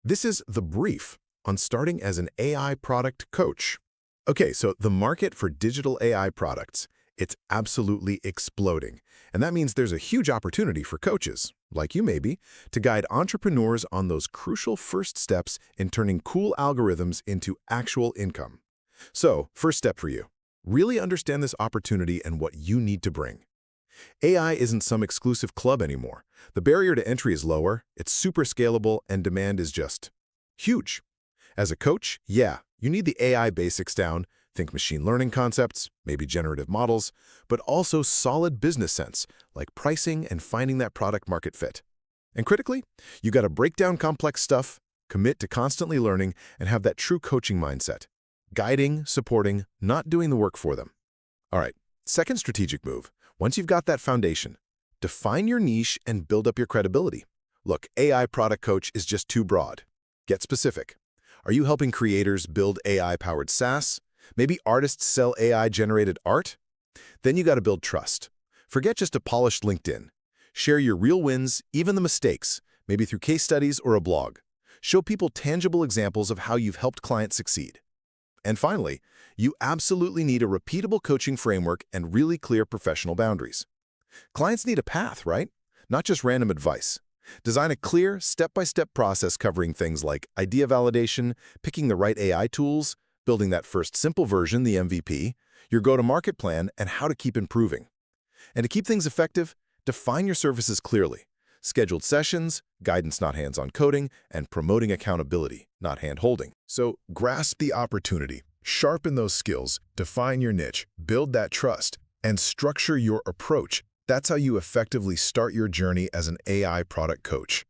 This is the brief on starting as an AI product coach. Okay, so the market for digital AI products, it's absolutely exploding. And that means there's a huge opportunity for coaches, like you maybe, to guide entrepreneurs on those crucial first steps in turning cool algorithms into actual income. So, first step for you. Really understand this opportunity and what you need to bring. AI isn't some exclusive club anymore. The barrier to entry is lower, it's super scalable, and demand is just huge. As a coach, yeah, you need the AI basics down, think machine learning concepts, maybe generative models, but also solid business sense, like pricing and finding that product market fit. And critically, you got to break down complex stuff, commit to constantly learning, and have that true coaching mindset. Guiding, supporting, not doing the work for them. All right, second strategic move. Once you've got that foundation, define your niche and build up your credibility. Look, AI product coach is just too broad. Get specific. Are you helping creators build AI-powered SaaS? Maybe artists sell AI-generated art? Then you got to build trust. Forget just a polished LinkedIn. Share your real wins, even the mistakes, maybe through case studies or a blog. Show people tangible examples of how you've helped clients succeed. And finally, you absolutely need a repeatable coaching framework and really clear professional boundaries. Clients need a path, right? Not just random advice. Design a clear, step-by-step process covering things like idea validation, picking the right AI tools, building that first simple version, the MVP, your go-to-market plan, and how to keep improving. And to keep things effective, define your services clearly. Scheduled sessions, guidance not hands-on coding, and promoting accountability, not hand-holding. So grasp the opportunity, sharpen those skills, define your niche, build that trust, and structure your approach. That's how you effectively start your journey as an AI product coach.